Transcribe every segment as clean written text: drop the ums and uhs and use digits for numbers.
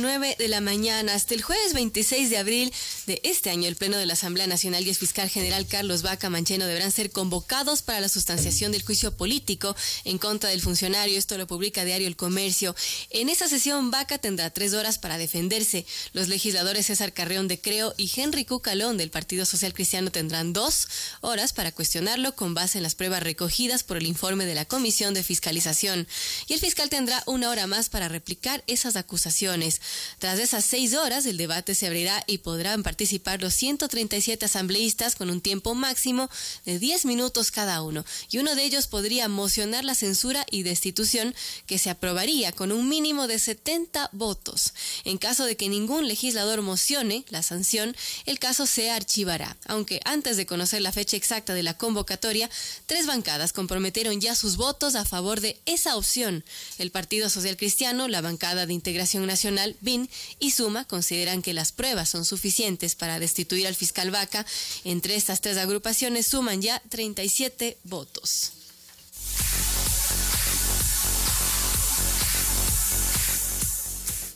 9 de la mañana. Hasta el jueves 26 de abril de este año, el Pleno de la Asamblea Nacional y el fiscal general Carlos Vaca Mancheno deberán ser convocados para la sustanciación del juicio político en contra del funcionario. Esto lo publica Diario El Comercio. En esa sesión, Vaca tendrá 3 horas para defenderse. Los legisladores César Carreón de Creo y Henry Cucalón del Partido Social Cristiano tendrán 2 horas para cuestionarlo con base en las pruebas recogidas por el informe de la Comisión de Fiscalización. Y el fiscal tendrá 1 hora más para replicar esas acusaciones. Tras esas 6 horas, el debate se abrirá y podrán participar los 137 asambleístas con un tiempo máximo de 10 minutos cada uno. Y uno de ellos podría mocionar la censura y destitución, que se aprobaría con un mínimo de 70 votos. En caso de que ningún legislador mocione la sanción, el caso se archivará. Aunque antes de conocer la fecha exacta de la convocatoria, 3 bancadas comprometieron ya sus votos a favor de esa opción. El Partido Social Cristiano, la Bancada de Integración Nacional, BIN, y Suma consideran que las pruebas son suficientes para destituir al fiscal Vaca. Entre estas 3 agrupaciones suman ya 37 votos.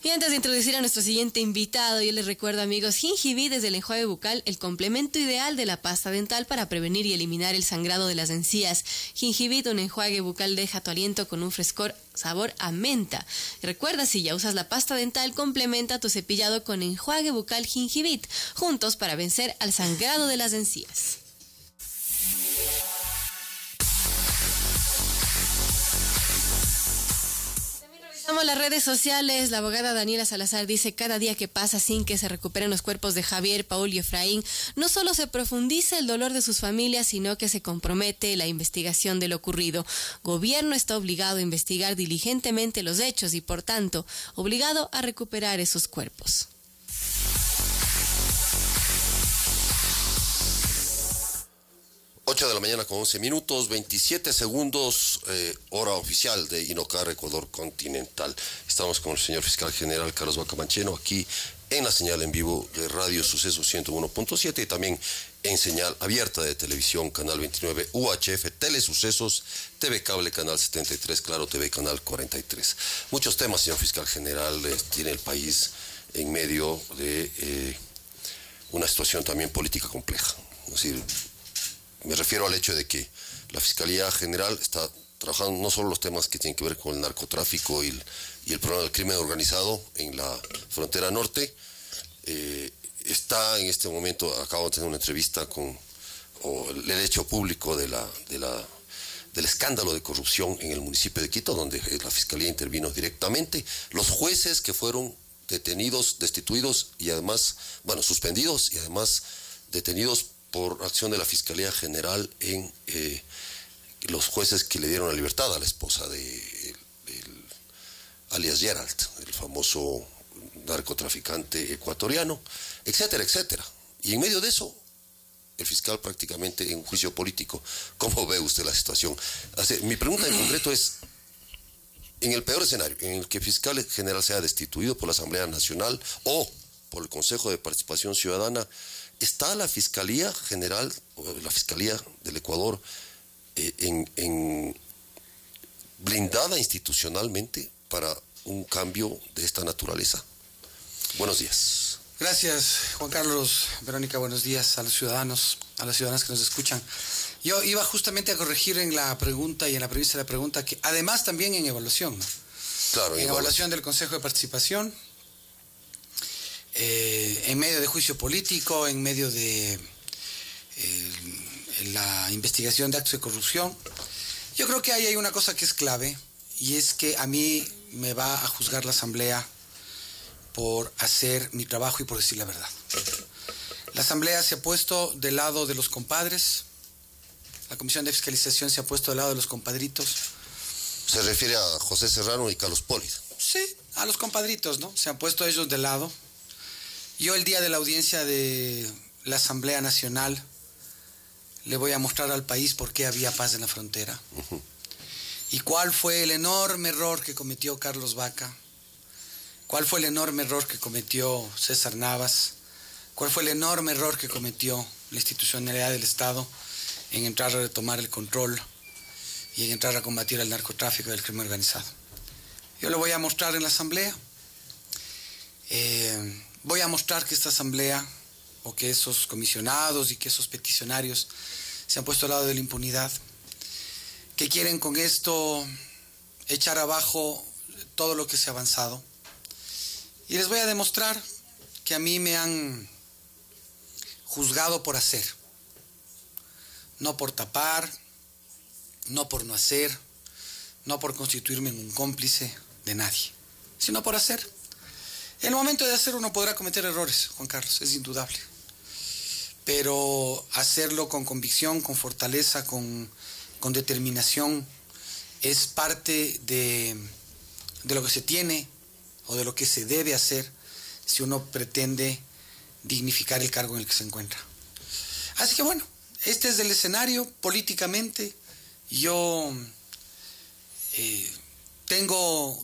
Y antes de introducir a nuestro siguiente invitado, yo les recuerdo, amigos, Gingivid desde el enjuague bucal, el complemento ideal de la pasta dental para prevenir y eliminar el sangrado de las encías. Gingivid, un enjuague bucal, deja tu aliento con un frescor sabor a menta. Recuerda, si ya usas la pasta dental, complementa tu cepillado con enjuague bucal Gingivid, juntos para vencer al sangrado de las encías. Estamos en las redes sociales. La abogada Daniela Salazar dice: cada día que pasa sin que se recuperen los cuerpos de Javier, Paul y Efraín, no solo se profundiza el dolor de sus familias, sino que se compromete la investigación de lo ocurrido. Gobierno está obligado a investigar diligentemente los hechos y, por tanto, obligado a recuperar esos cuerpos. 8 de la mañana con 11 minutos, 27 segundos, hora oficial de Inocar, Ecuador continental. Estamos con el señor fiscal general Carlos Vaca Mancheno aquí en la señal en vivo de Radio Suceso 101.7 y también en señal abierta de televisión, canal 29, UHF, Telesucesos, TV Cable, canal 73, Claro TV, canal 43. Muchos temas, señor fiscal general, tiene el país en medio de una situación también política compleja. Es decir, me refiero al hecho de que la Fiscalía General está trabajando no solo los temas que tienen que ver con el narcotráfico y el problema del crimen organizado en la frontera norte. Está en este momento, acabo de tener una entrevista con el hecho público del escándalo de corrupción en el municipio de Quito, donde la Fiscalía intervino directamente. Los jueces que fueron detenidos, destituidos y además, suspendidos y además detenidos por acción de la Fiscalía General en los jueces que le dieron la libertad a la esposa de alias Gerald, el famoso narcotraficante ecuatoriano, etcétera, etcétera. Y en medio de eso, el fiscal prácticamente en un juicio político. ¿Cómo ve usted la situación? Mi pregunta en concreto es, en el peor escenario, en el que el fiscal general sea destituido por la Asamblea Nacional o por el Consejo de Participación Ciudadana, ¿está la Fiscalía General, o la Fiscalía del Ecuador, blindada institucionalmente para un cambio de esta naturaleza? Buenos días. Gracias, Juan Carlos. Verónica, buenos días a los ciudadanos, a las ciudadanas que nos escuchan. Yo iba justamente a corregir en la pregunta y en la premisa de la pregunta, que además también en evaluación, ¿no? Claro, en evaluación del Consejo de Participación, en medio de juicio político, en medio de la investigación de actos de corrupción. Yo creo que ahí hay una cosa que es clave, y es que a mí me va a juzgar la Asamblea por hacer mi trabajo y por decir la verdad. La Asamblea se ha puesto del lado de los compadres, la Comisión de Fiscalización se ha puesto del lado de los compadritos. ¿Se refiere a José Serrano y Carlos Poli? Sí, a los compadritos, ¿no? Se han puesto ellos de lado. Yo el día de la audiencia de la Asamblea Nacional le voy a mostrar al país por qué había paz en la frontera. Y cuál fue el enorme error que cometió Carlos Vaca, cuál fue el enorme error que cometió César Navas, cuál fue el enorme error que cometió la institucionalidad del Estado en entrar a retomar el control y en entrar a combatir el narcotráfico y el crimen organizado. Yo le voy a mostrar en la Asamblea. Voy a mostrar que esta asamblea, o que esos comisionados y que esos peticionarios se han puesto al lado de la impunidad, que quieren con esto echar abajo todo lo que se ha avanzado. Y les voy a demostrar que a mí me han juzgado por hacer, no por tapar, no por no hacer, no por constituirme en un cómplice de nadie, sino por hacer. En el momento de hacer uno podrá cometer errores, Juan Carlos, es indudable. Pero hacerlo con convicción, con fortaleza, con determinación, es parte de lo que se tiene o de lo que se debe hacer si uno pretende dignificar el cargo en el que se encuentra. Así que bueno, este es el escenario políticamente. Yo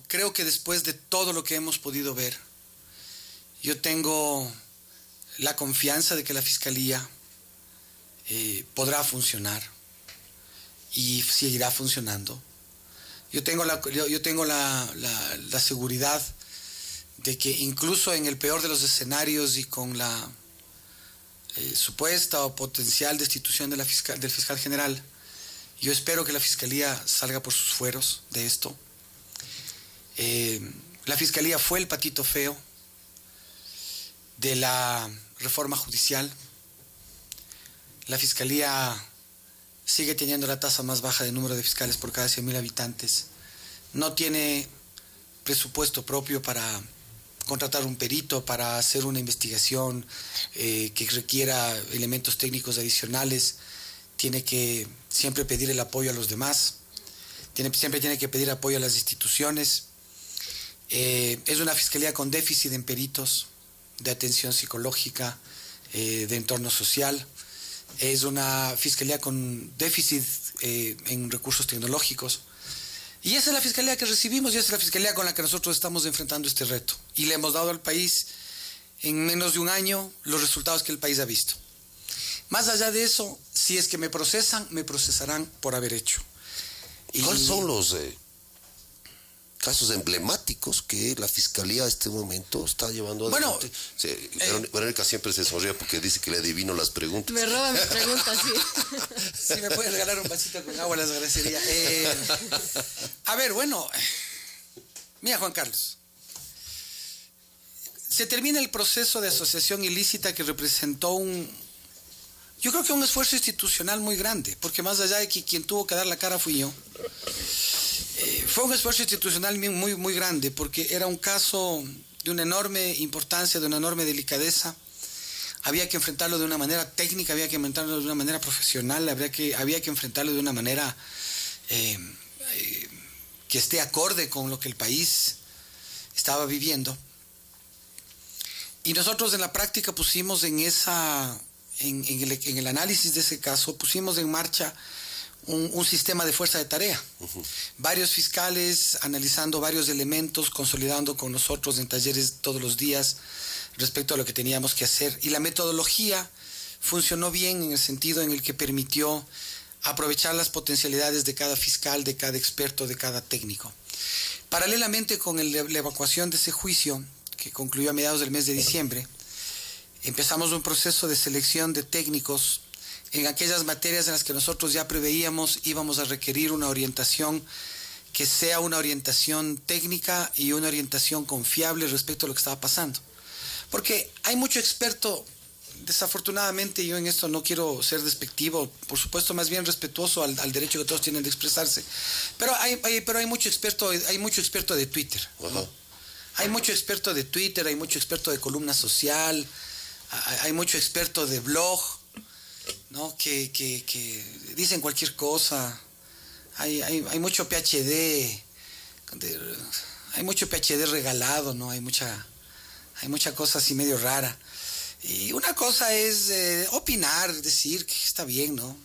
creo que después de todo lo que hemos podido ver, yo tengo la confianza de que la Fiscalía podrá funcionar y seguirá funcionando. Yo tengo la seguridad de que incluso en el peor de los escenarios y con la supuesta o potencial destitución de del fiscal general, yo espero que la Fiscalía salga por sus fueros de esto. La Fiscalía fue el patito feo de la reforma judicial. La Fiscalía sigue teniendo la tasa más baja de número de fiscales por cada 100.000 habitantes. No tiene presupuesto propio para contratar un perito para hacer una investigación que requiera elementos técnicos adicionales. Tiene que siempre pedir el apoyo a los demás. Siempre tiene que pedir apoyo a las instituciones. Es una fiscalía con déficit en peritos, de atención psicológica, de entorno social. Es una fiscalía con déficit en recursos tecnológicos. Y esa es la fiscalía que recibimos y esa es la fiscalía con la que nosotros estamos enfrentando este reto. Y le hemos dado al país en menos de un año los resultados que el país ha visto. Más allá de eso, si es que me procesan, me procesarán por haber hecho. ¿Cuáles son los casos emblemáticos que la Fiscalía a este momento está llevando adelante? Verónica siempre se sonríe porque dice que le adivino las preguntas. Me roba mis preguntas, sí. Si me puedes regalar un vasito con agua, les agradecería. A ver, bueno, mira, Juan Carlos, se termina el proceso de asociación ilícita que representó yo creo que un esfuerzo institucional muy grande, porque más allá de que quien tuvo que dar la cara fui yo, fue un esfuerzo institucional muy, muy grande, porque era un caso de una enorme importancia, de una enorme delicadeza. Había que enfrentarlo de una manera técnica, había que enfrentarlo de una manera profesional, había que enfrentarlo de una manera que esté acorde con lo que el país estaba viviendo. Y nosotros en la práctica pusimos en el análisis de ese caso, pusimos en marcha un sistema de fuerza de tarea. Varios fiscales analizando varios elementos, consolidando con nosotros en talleres todos los días respecto a lo que teníamos que hacer. Y la metodología funcionó bien en el sentido en el que permitió aprovechar las potencialidades de cada fiscal, de cada experto, de cada técnico. Paralelamente con la evacuación de ese juicio, que concluyó a mediados del mes de diciembre, empezamos un proceso de selección de técnicos en aquellas materias en las que nosotros ya preveíamos íbamos a requerir una orientación que sea una orientación técnica y una orientación confiable respecto a lo que estaba pasando. Porque hay mucho experto, desafortunadamente yo en esto no quiero ser despectivo, por supuesto más bien respetuoso al derecho que todos tienen de expresarse, pero hay mucho experto de Twitter, ¿no? Hay mucho experto de Twitter, hay mucho experto de columna social, hay mucho experto de blog, ¿no? que dicen cualquier cosa. Hay mucho PhD, hay mucho PhD regalado, ¿no? Hay mucha cosa así medio rara. Y una cosa es opinar, decir que está bien, ¿no?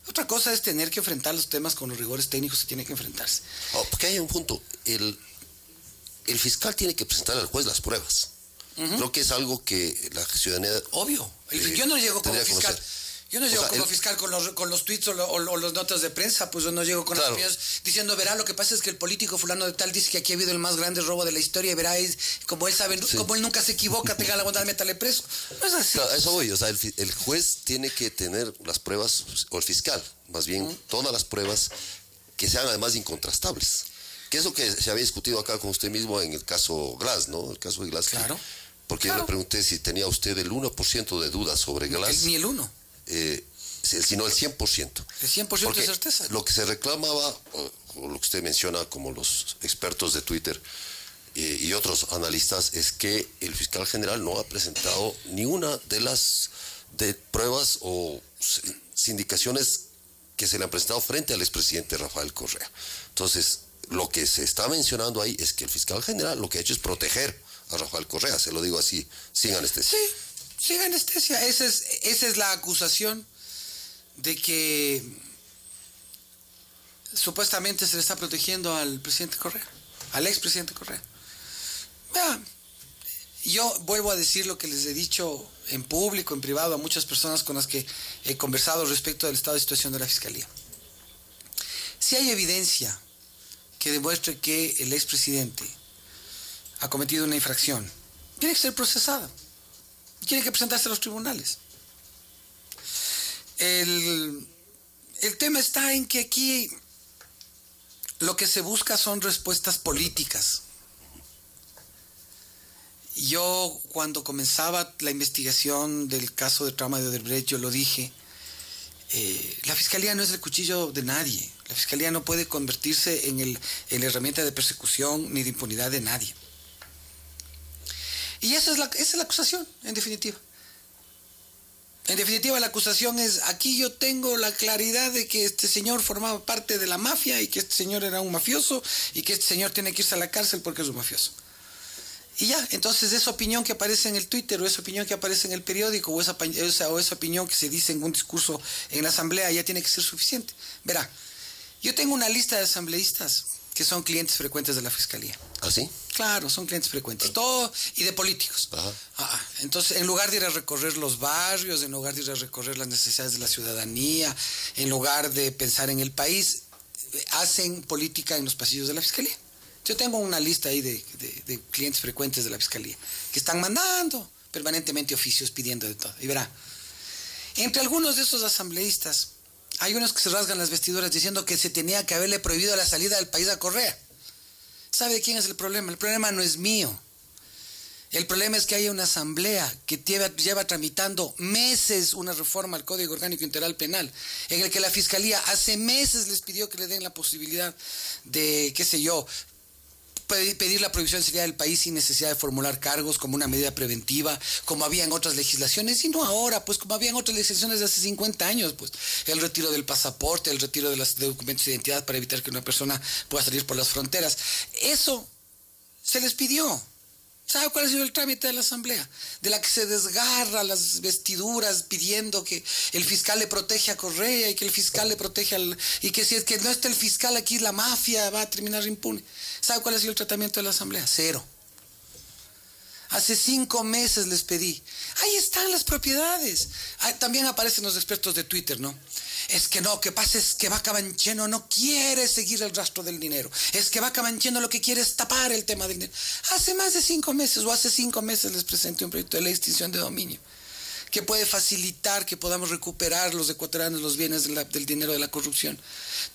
Otra cosa es tener que enfrentar los temas con los rigores técnicos que tiene que enfrentarse. Porque hay un punto, el fiscal tiene que presentar al juez las pruebas. Creo que es algo que la ciudadanía... Obvio. Yo no llego como fiscal. Yo no llego como fiscal con los tweets o las notas de prensa, pues yo no llego con las opiniones diciendo, verá, lo que pasa es que el político fulano de tal dice que aquí ha habido el más grande robo de la historia, y verá, como él sabe, como él nunca se equivoca, tenga la bondad, métale preso. No es así. Claro, eso voy, o sea, el juez tiene que tener las pruebas, o el fiscal, más bien, todas las pruebas que sean además incontrastables. Que es lo que se había discutido acá con usted mismo en el caso Glass, ¿no? El caso de Glass. Claro. Porque yo le pregunté si tenía usted el 1% de dudas sobre Glass. Ni el 1. Sino el 100%. El 100% porque de certeza. Lo que se reclamaba, o lo que usted menciona como los expertos de Twitter y otros analistas, es que el fiscal general no ha presentado ninguna de las pruebas o sindicaciones que se le han presentado frente al expresidente Rafael Correa. Entonces, lo que se está mencionando ahí es que el fiscal general lo que ha hecho es proteger a Rafael Correa, se lo digo así, sin anestesia. Sí, sin anestesia. Esa es la acusación de que supuestamente se le está protegiendo al presidente Correa, al expresidente Correa. Vean, yo vuelvo a decir lo que les he dicho en público, en privado, a muchas personas con las que he conversado respecto del estado de situación de la Fiscalía. Si hay evidencia que demuestre que el expresidente ha cometido una infracción, tiene que ser procesada, tiene que presentarse a los tribunales. El tema está en que aquí lo que se busca son respuestas políticas. Yo, cuando comenzaba la investigación del caso de trama de Odebrecht, yo lo dije, la Fiscalía no es el cuchillo de nadie. La Fiscalía no puede convertirse en la herramienta de persecución ni de impunidad de nadie. Y esa es la acusación, en definitiva. En definitiva, la acusación es, aquí yo tengo la claridad de que este señor formaba parte de la mafia y que este señor era un mafioso y que este señor tiene que irse a la cárcel porque es un mafioso. Y ya, entonces esa opinión que aparece en el Twitter o esa opinión que aparece en el periódico o esa opinión que se dice en un discurso en la asamblea ya tiene que ser suficiente. Verá, yo tengo una lista de asambleístas que son clientes frecuentes de la Fiscalía. ¿Ah, sí? Claro, son clientes frecuentes, todo, y de políticos. Entonces, en lugar de ir a recorrer los barrios, en lugar de ir a recorrer las necesidades de la ciudadanía, en lugar de pensar en el país, hacen política en los pasillos de la Fiscalía. Yo tengo una lista ahí de clientes frecuentes de la Fiscalía que están mandando permanentemente oficios pidiendo de todo. Y verá, entre algunos de esos asambleístas, hay unos que se rasgan las vestiduras diciendo que se tenía que haberle prohibido la salida del país a Correa. ¿Sabe de quién es el problema? El problema no es mío. El problema es que hay una asamblea que lleva tramitando meses una reforma al Código Orgánico Integral Penal, en el que la Fiscalía hace meses les pidió que le den la posibilidad de, qué sé yo, pedir la prohibición de salida del país sin necesidad de formular cargos como una medida preventiva, como había en otras legislaciones, y no ahora, pues como había en otras legislaciones de hace 50 años, pues el retiro del pasaporte, el retiro de los documentos de identidad para evitar que una persona pueda salir por las fronteras. Eso se les pidió. ¿Sabe cuál ha sido el trámite de la Asamblea? De la que se desgarra las vestiduras pidiendo que el fiscal le protege a Correa y que el fiscal le protege y que si es que no está el fiscal aquí, la mafia va a terminar impune. ¿Sabe cuál ha sido el tratamiento de la Asamblea? Cero. Hace 5 meses les pedí. Ahí están las propiedades. También aparecen los expertos de Twitter, ¿no? Es que no, que pasa es que Vaca Mancheno no quiere seguir el rastro del dinero. Es que Vaca Mancheno lo que quiere es tapar el tema del dinero. Hace más de 5 meses o hace 5 meses les presenté un proyecto de ley de extinción de dominio que puede facilitar que podamos recuperar los ecuatorianos los bienes del dinero de la corrupción.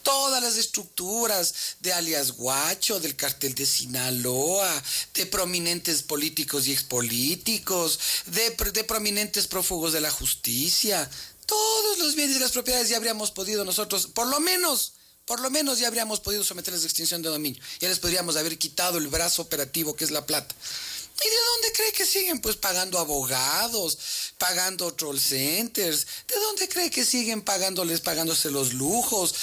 Todas las estructuras de alias Guacho, del cartel de Sinaloa, de prominentes políticos y expolíticos, de prominentes prófugos de la justicia, todos los bienes y las propiedades ya habríamos podido nosotros, por lo menos ya habríamos podido someterles a extinción de dominio. Ya les podríamos haber quitado el brazo operativo que es la plata. ¿Y de dónde cree que siguen? Pues pagando abogados, pagando troll centers. ¿De dónde cree que siguen pagándose los lujos,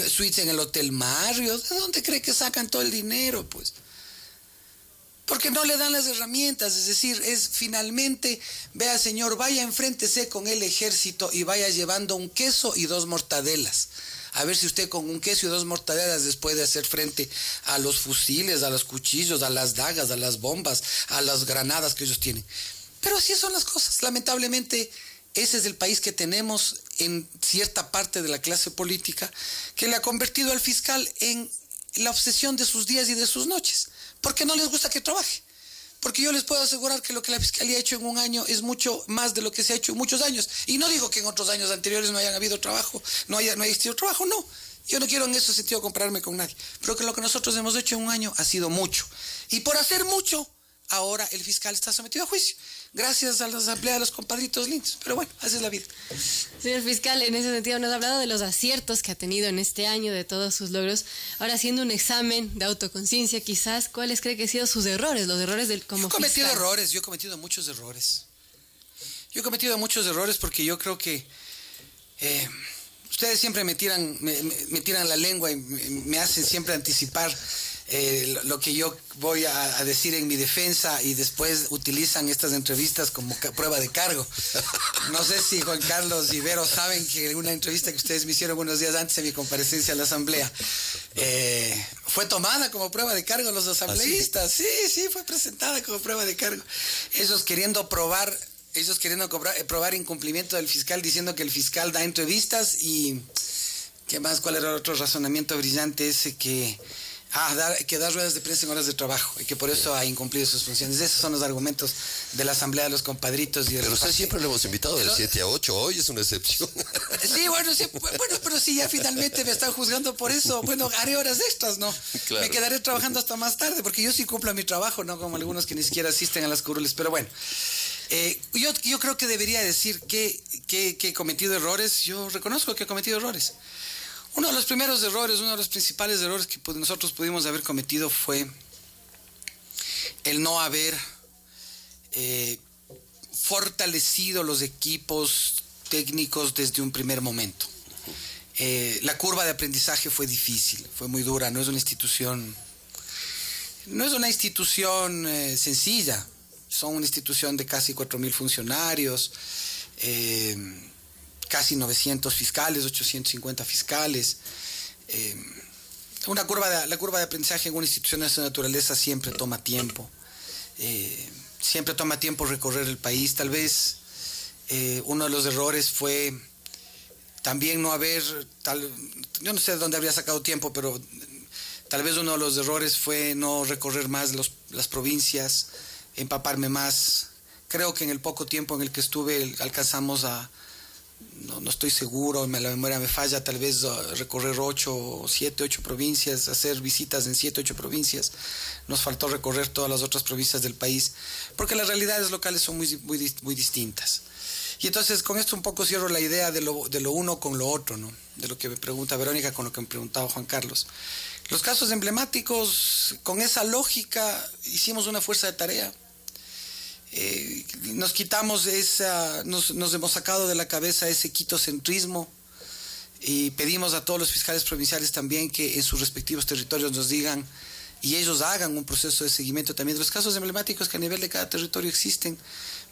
suites en el Hotel Marriott? ¿De dónde cree que sacan todo el dinero? Pues porque no le dan las herramientas, es decir, es finalmente, vea señor, vaya enfréntese con el ejército y vaya llevando un queso y 2 mortadelas. A ver si usted con un queso y 2 mortadelas les puede hacer frente a los fusiles, a los cuchillos, a las dagas, a las bombas, a las granadas que ellos tienen. Pero así son las cosas. Lamentablemente, ese es el país que tenemos en cierta parte de la clase política, que le ha convertido al fiscal en la obsesión de sus días y de sus noches, porque no les gusta que trabaje. Porque yo les puedo asegurar que lo que la Fiscalía ha hecho en un año es mucho más de lo que se ha hecho en muchos años. Y no digo que en otros años anteriores no hayan habido trabajo, no haya existido trabajo, no. Yo no quiero en ese sentido compararme con nadie. Pero que lo que nosotros hemos hecho en un año ha sido mucho. Y por hacer mucho, ahora el fiscal está sometido a juicio. Gracias a la asamblea de los compadritos lindos. Pero bueno, así es la vida. Señor fiscal, en ese sentido nos ha hablado de los aciertos que ha tenido en este año, de todos sus logros. Ahora, haciendo un examen de autoconciencia, quizás, ¿cuáles cree que han sido sus errores, los errores del como fiscal? Yo he cometido muchos errores. Yo he cometido muchos errores porque yo creo que ustedes siempre me tiran la lengua y me hacen siempre anticipar lo que yo voy a decir en mi defensa, y después utilizan estas entrevistas como prueba de cargo. No sé si Juan Carlos y Vero saben que una entrevista que ustedes me hicieron unos días antes de mi comparecencia a la asamblea fue tomada como prueba de cargo los asambleístas. Sí, fue presentada como prueba de cargo. Ellos queriendo probar incumplimiento del fiscal, diciendo que el fiscal da entrevistas y ¿qué más? ¿Cuál era el otro razonamiento brillante ese? Que da ruedas de prensa en horas de trabajo y que por eso ha incumplido sus funciones. Esos son los argumentos de la asamblea de los compadritos. Pero usted siempre lo hemos invitado de 7 a 8, hoy es una excepción. Sí, bueno, pero si ya finalmente me están juzgando por eso, bueno, haré horas extras, ¿no? Claro. Me quedaré trabajando hasta más tarde, porque yo sí cumplo mi trabajo, no como algunos que ni siquiera asisten a las curules, pero bueno. Yo creo que debería decir que he cometido errores. Yo reconozco que he cometido errores. Uno de los primeros errores, uno de los principales errores que nosotros pudimos haber cometido fue el no haber fortalecido los equipos técnicos desde un primer momento. La curva de aprendizaje fue difícil, fue muy dura. No es una institución sencilla. Son una institución de casi 4.000 funcionarios, casi 900 fiscales, 850 fiscales. La curva de aprendizaje en una institución de esa naturaleza siempre toma tiempo. Siempre toma tiempo recorrer el país. Tal vez uno de los errores fue también no haber... yo no sé de dónde habría sacado tiempo, pero tal vez uno de los errores fue no recorrer más las provincias, empaparme más. Creo que en el poco tiempo en el que estuve alcanzamos no estoy seguro, la memoria me falla, tal vez recorrer 7, 8 provincias, hacer visitas en 7, 8 provincias. Nos faltó recorrer todas las otras provincias del país, porque las realidades locales son muy distintas. Y entonces con esto un poco cierro la idea de lo uno con lo otro, ¿no? De lo que me pregunta Verónica con lo que me preguntaba Juan Carlos. Los casos emblemáticos, con esa lógica, hicimos una fuerza de tarea. Nos quitamos nos hemos sacado de la cabeza ese quitocentrismo y pedimos a todos los fiscales provinciales también que en sus respectivos territorios nos digan y ellos hagan un proceso de seguimiento también de los casos emblemáticos que a nivel de cada territorio existen.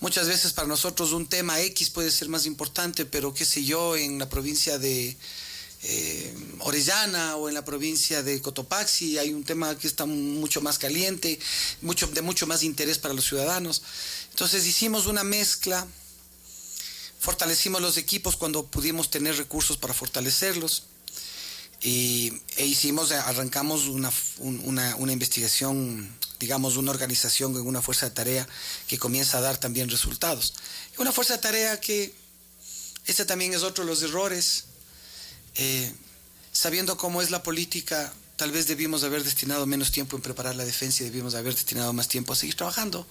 Muchas veces para nosotros un tema X puede ser más importante, pero qué sé yo, en la provincia de Orellana o en la provincia de Cotopaxi hay un tema que está mucho más caliente, de mucho más interés para los ciudadanos. Entonces hicimos una mezcla, fortalecimos los equipos cuando pudimos tener recursos para fortalecerlos arrancamos una investigación, digamos una organización en una fuerza de tarea que comienza a dar también resultados. Una fuerza de tarea que, este también es otro de los errores. Sabiendo cómo es la política, tal vez debimos haber destinado menos tiempo en preparar la defensa y debimos haber destinado más tiempo a seguir trabajando.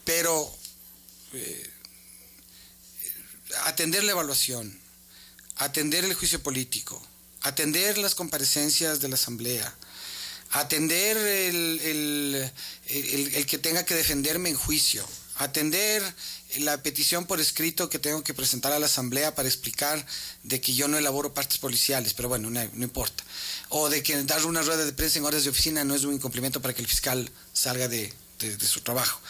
Pero atender la evaluación, atender el juicio político, atender las comparecencias de la asamblea, atender el que tenga que defenderme en juicio, atender la petición por escrito que tengo que presentar a la asamblea para explicar de que yo no elaboro partes policiales, pero bueno, no importa. O de que dar una rueda de prensa en horas de oficina no es un incumplimiento para que el fiscal salga de su trabajo.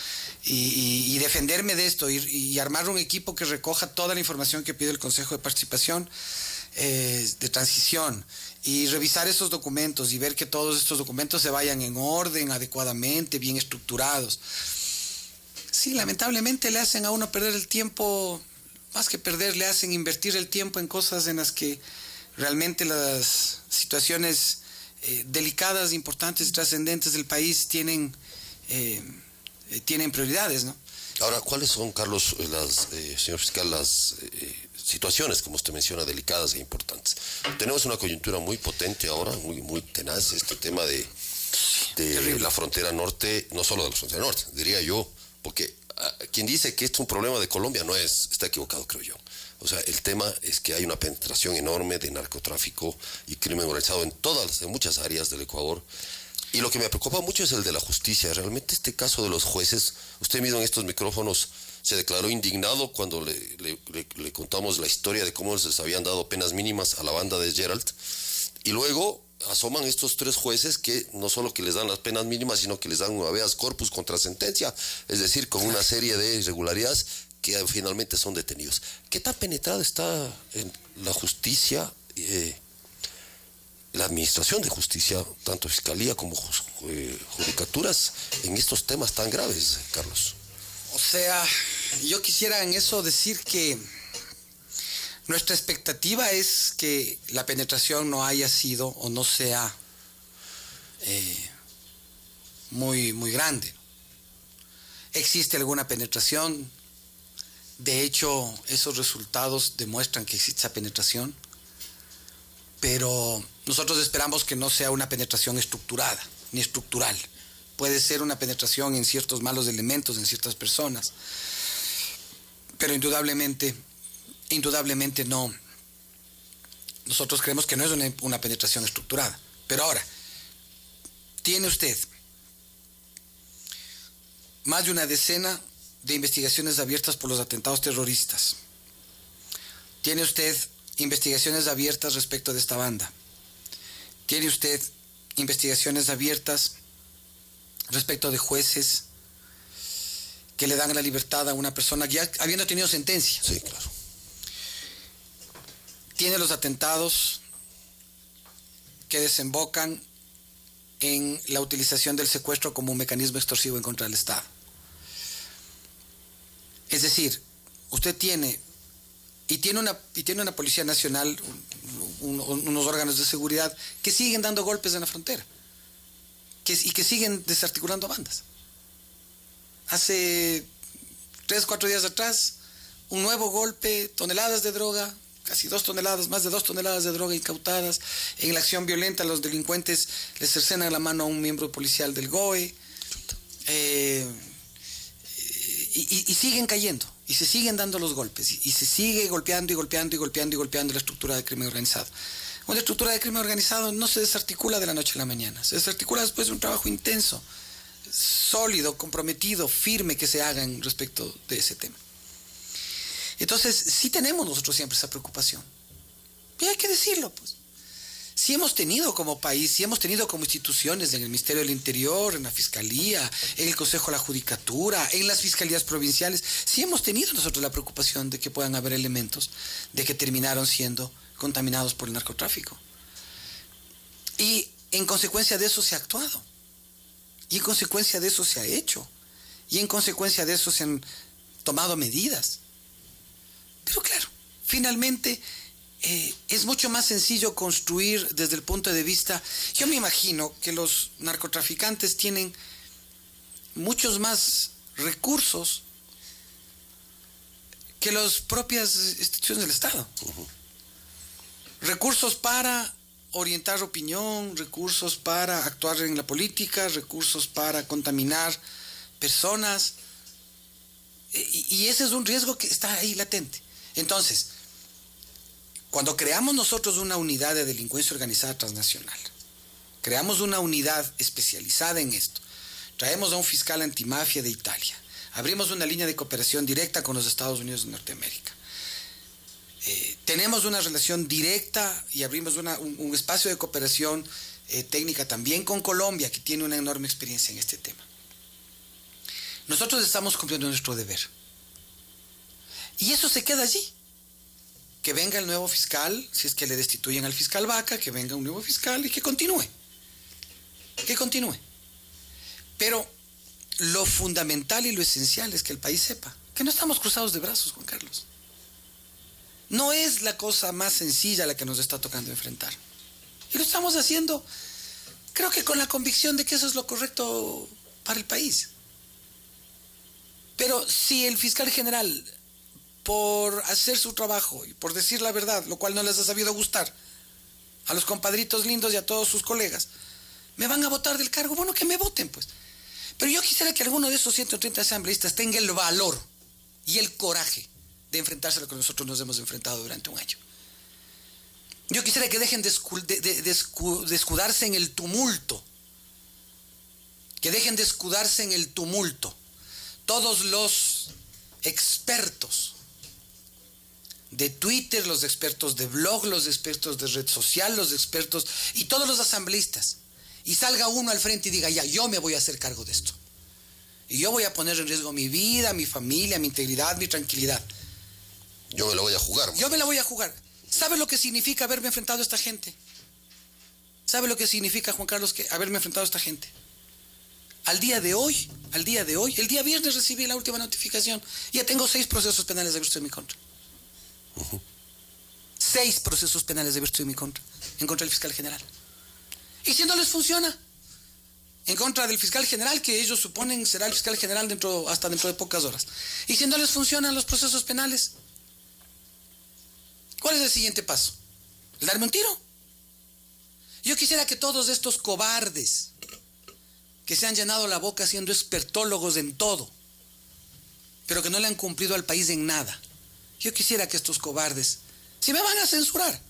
Y defenderme de esto y armar un equipo que recoja toda la información que pide el Consejo de Participación de Transición y revisar esos documentos y ver que todos estos documentos se vayan en orden, adecuadamente, bien estructurados. Sí, lamentablemente le hacen a uno perder el tiempo, más que perder, le hacen invertir el tiempo en cosas en las que realmente las situaciones delicadas, importantes, trascendentes del país tienen prioridades, ¿no? Ahora, ¿cuáles son, Carlos, señor fiscal, las situaciones, como usted menciona, delicadas e importantes? Tenemos una coyuntura muy potente ahora, muy tenaz, este tema de la frontera norte, no solo de la frontera norte, diría yo, porque quien dice que esto es un problema de Colombia está equivocado, creo yo. O sea, el tema es que hay una penetración enorme de narcotráfico y crimen organizado en muchas áreas del Ecuador. Y lo que me preocupa mucho es el de la justicia. Realmente este caso de los jueces, usted mismo en estos micrófonos se declaró indignado cuando le contamos la historia de cómo les habían dado penas mínimas a la banda de Gerald. Y luego asoman estos 3 jueces que no solo que les dan las penas mínimas, sino que les dan un habeas corpus contra sentencia, es decir, con una serie de irregularidades que finalmente son detenidos. ¿Qué tan penetrada está en la justicia, la administración de justicia, tanto fiscalía como judicaturas, en estos temas tan graves, Carlos? O sea, yo quisiera en eso decir que nuestra expectativa es que la penetración no haya sido o no sea muy grande. ¿Existe alguna penetración? De hecho, esos resultados demuestran que existe esa penetración, pero nosotros esperamos que no sea una penetración estructurada ni estructural. Puede ser una penetración en ciertos malos elementos, en ciertas personas, pero indudablemente no. Nosotros creemos que no es una penetración estructurada. Pero ahora, tiene usted más de una decena de investigaciones abiertas por los atentados terroristas. Tiene usted investigaciones abiertas respecto de esta banda. Tiene usted investigaciones abiertas respecto de jueces que le dan la libertad a una persona ya habiendo tenido sentencia. Sí, claro. Tiene los atentados que desembocan en la utilización del secuestro como un mecanismo extorsivo en contra del Estado. Es decir, usted tiene una Policía Nacional, unos órganos de seguridad que siguen dando golpes en la frontera y que siguen desarticulando bandas. Hace 3, 4 días atrás, un nuevo golpe, toneladas de droga, casi 2 toneladas, más de 2 toneladas de droga incautadas. En la acción violenta, los delincuentes le cercenan la mano a un miembro policial del GOE. Y siguen cayendo, y se siguen dando los golpes, y se sigue golpeando la estructura de crimen organizado. Una estructura de crimen organizado no se desarticula de la noche a la mañana, se desarticula después de un trabajo intenso, sólido, comprometido, firme que se haga respecto de ese tema. Entonces, sí tenemos nosotros siempre esa preocupación. Y hay que decirlo, pues. Sí hemos tenido como país, sí hemos tenido como instituciones en el Ministerio del Interior, en la Fiscalía, en el Consejo de la Judicatura, en las Fiscalías Provinciales, sí hemos tenido nosotros la preocupación de que puedan haber elementos de que terminaron siendo contaminados por el narcotráfico. Y en consecuencia de eso se ha actuado. Y en consecuencia de eso se ha hecho. Y en consecuencia de eso se han tomado medidas. Pero claro, finalmente es mucho más sencillo construir desde el punto de vista... Yo me imagino que los narcotraficantes tienen muchos más recursos que las propias instituciones del Estado. Recursos para orientar opinión, recursos para actuar en la política, recursos para contaminar personas. Y ese es un riesgo que está ahí latente. Entonces, cuando creamos nosotros una unidad de delincuencia organizada transnacional, creamos una unidad especializada en esto, traemos a un fiscal antimafia de Italia, abrimos una línea de cooperación directa con los Estados Unidos de Norteamérica, tenemos una relación directa y abrimos un espacio de cooperación técnica también con Colombia, que tiene una enorme experiencia en este tema. Nosotros estamos cumpliendo nuestro deber. Y eso se queda allí. Que venga el nuevo fiscal, si es que le destituyen al fiscal Vaca, que venga un nuevo fiscal y que continúe. Que continúe. Pero lo fundamental y lo esencial es que el país sepa que no estamos cruzados de brazos, Juan Carlos. No es la cosa más sencilla la que nos está tocando enfrentar. Y lo estamos haciendo, creo que con la convicción de que eso es lo correcto para el país. Pero si el fiscal general, por hacer su trabajo y por decir la verdad, lo cual no les ha sabido gustar a los compadritos lindos y a todos sus colegas, me van a votar del cargo, bueno, que me voten, pues. Pero yo quisiera que alguno de esos 130 asambleístas tenga el valor y el coraje de enfrentarse a lo que nosotros nos hemos enfrentado durante un año. Yo quisiera que dejen de escudarse en el tumulto. Que dejen de escudarse en el tumulto. Todos los expertos de Twitter, los expertos de blog, los expertos de red social, los expertos y todos los asambleístas. Y salga uno al frente y diga, ya, yo me voy a hacer cargo de esto. Y yo voy a poner en riesgo mi vida, mi familia, mi integridad, mi tranquilidad. Yo me la voy a jugar. Yo me la voy a jugar. ¿Sabe lo que significa haberme enfrentado a esta gente? ¿Sabe lo que significa, Juan Carlos, que haberme enfrentado a esta gente? El día viernes recibí la última notificación. Ya tengo 6 procesos penales abiertos en mi contra. 6 procesos penales abiertos en mi contra. En contra del fiscal general. Y si no les funciona, en contra del fiscal general, que ellos suponen será el fiscal general hasta dentro de pocas horas. Y si no les funcionan los procesos penales, ¿cuál es el siguiente paso? ¿El darme un tiro? Yo quisiera que todos estos cobardes que se han llenado la boca siendo expertólogos en todo, pero que no le han cumplido al país en nada, yo quisiera que estos cobardes, si me van a censurar,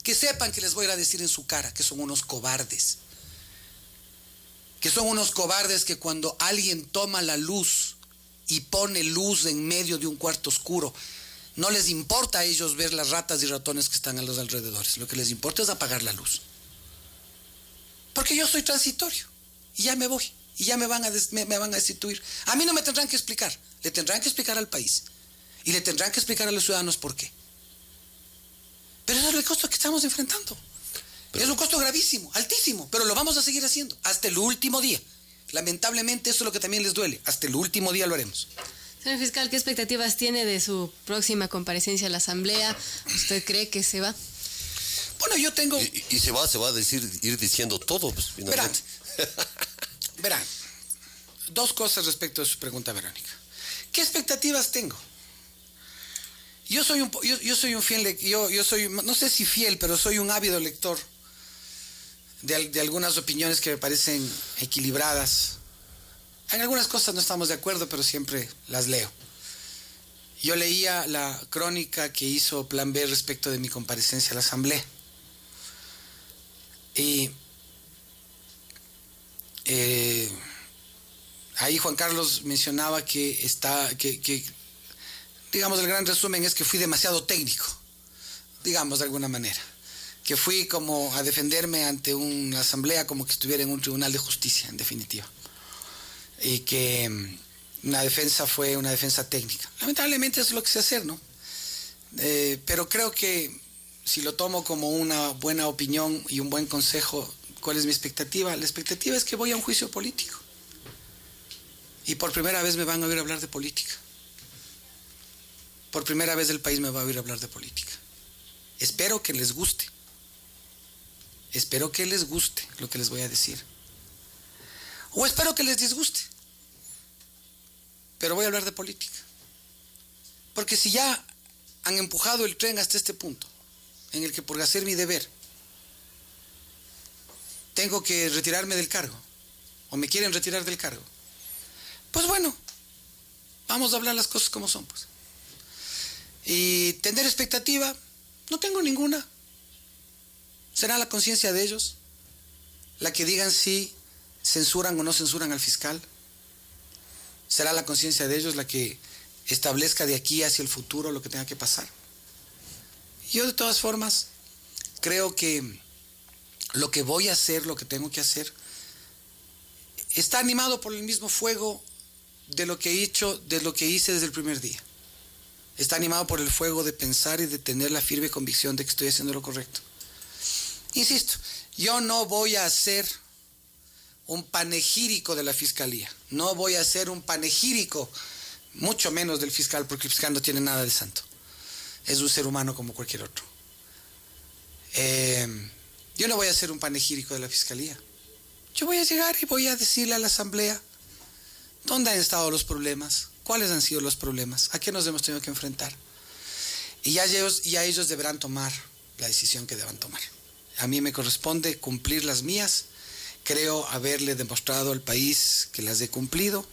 que sepan que les voy a ir a decir en su cara que son unos cobardes. Que son unos cobardes que cuando alguien toma la luz y pone luz en medio de un cuarto oscuro, no les importa a ellos ver las ratas y ratones que están a los alrededores. Lo que les importa es apagar la luz. Porque yo soy transitorio y ya me voy y ya me van a destituir. A mí no me tendrán que explicar, le tendrán que explicar al país y le tendrán que explicar a los ciudadanos por qué. Pero eso es el costo que estamos enfrentando. Es un costo gravísimo, altísimo, pero lo vamos a seguir haciendo hasta el último día. Lamentablemente eso es lo que también les duele. Hasta el último día lo haremos. Señor fiscal, ¿qué expectativas tiene de su próxima comparecencia a la Asamblea? ¿Usted cree que se va? Bueno, yo tengo... Y se va a ir diciendo todo, pues, finalmente. Verán, 2 cosas respecto a su pregunta, Verónica. ¿Qué expectativas tengo? Yo soy un fiel, yo soy, no sé si fiel, pero soy un ávido lector de algunas opiniones que me parecen equilibradas. En algunas cosas no estamos de acuerdo, pero siempre las leo. Yo leía la crónica que hizo Plan B respecto de mi comparecencia a la Asamblea. Y ahí Juan Carlos mencionaba que digamos, el gran resumen es que fui demasiado técnico, digamos de alguna manera. Que fui como a defenderme ante una asamblea como que estuviera en un tribunal de justicia, en definitiva. Y que una defensa fue una defensa técnica. Lamentablemente eso es lo que sé hacer, ¿no? Pero creo que si lo tomo como una buena opinión y un buen consejo, ¿cuál es mi expectativa? La expectativa es que voy a un juicio político. Y por primera vez me van a oír hablar de política. Por primera vez el país me va a oír hablar de política. Espero que les guste. Espero que les guste lo que les voy a decir. O espero que les disguste. Pero voy a hablar de política. Porque si ya han empujado el tren hasta este punto, en el que por hacer mi deber tengo que retirarme del cargo, o me quieren retirar del cargo, pues bueno, vamos a hablar las cosas como son, pues. Y tener expectativa, no tengo ninguna. Será la conciencia de ellos la que digan si censuran o no censuran al fiscal. Será la conciencia de ellos la que establezca de aquí hacia el futuro lo que tenga que pasar. Yo de todas formas creo que lo que voy a hacer, lo que tengo que hacer, está animado por el mismo fuego de lo que hice desde el primer día. Está animado por el fuego de pensar y de tener la firme convicción de que estoy haciendo lo correcto. Insisto, yo no voy a hacer un panegírico de la Fiscalía. No voy a hacer un panegírico, mucho menos del fiscal, porque el fiscal no tiene nada de santo. Es un ser humano como cualquier otro. Yo no voy a hacer un panegírico de la Fiscalía. Yo voy a llegar y voy a decirle a la Asamblea dónde han estado los problemas, cuáles han sido los problemas, a qué nos hemos tenido que enfrentar. Y ya ellos deberán tomar la decisión que deban tomar. A mí me corresponde cumplir las mías. Creo haberle demostrado al país que las he cumplido,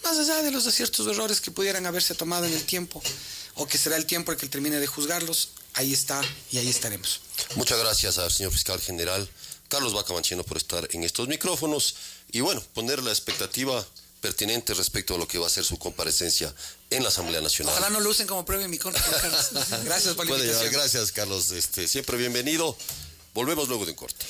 más allá de los aciertos o errores que pudieran haberse tomado en el tiempo, o que será el tiempo el que termine de juzgarlos. Ahí está y ahí estaremos. Muchas gracias al señor fiscal general Carlos Vaca Mancheno por estar en estos micrófonos y bueno, poner la expectativa pertinente respecto a lo que va a ser su comparecencia en la Asamblea Nacional. Ojalá no lo usen como prueba en mi contra, Carlos. Gracias por la invitación. Gracias, Carlos. Siempre bienvenido. Volvemos luego de un corte.